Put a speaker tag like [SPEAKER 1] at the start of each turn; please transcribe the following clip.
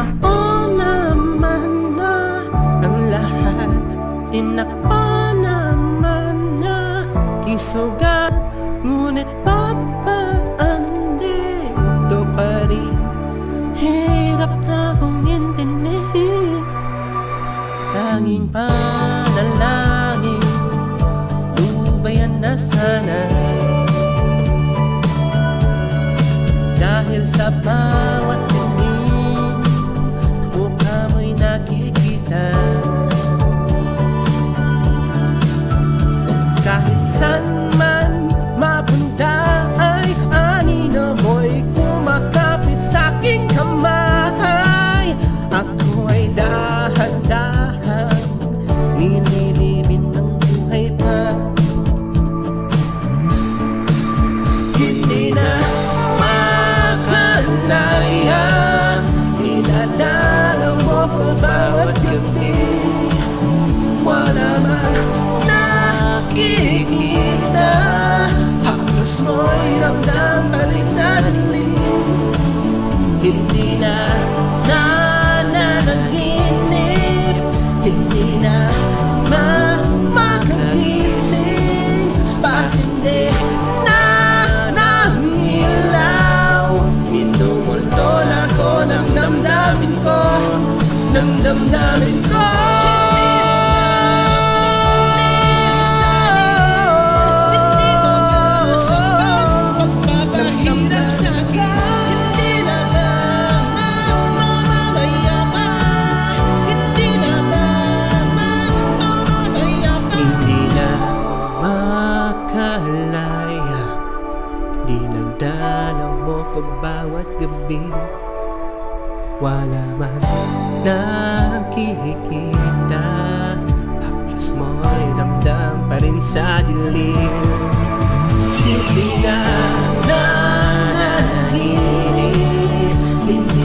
[SPEAKER 1] Panahon naman na ang lahat, tinakpan naman na kisugat. Ngunit ba't ba andito pa rin? Hirap na kong intindihin. Tanging panalangin, lubayan na sana. Dahil sa bawat tingin, mukha mo'y nakikita. Kahit saan man mapunta ay anino mo'y kumakapit sa'king kamay. Ako ay dahan-dahan nililibin ng buhay pa. Hindi na makalaya, dinadalaw mo ko bawat gabi. Wala man nakikita, haplos mo'y ramdam balik sa dilim. Hindi na nananaginip, hindi na makagising. Pasinde na ng ilaw, minumulto na ko ng damdamin ko, ng damdamin ko. Dinadalaw mo ko bawat gabi. Wala man nakikita, haplos mo'y ramdam pa rin sa dilim. Hindi na nananaginip, hindi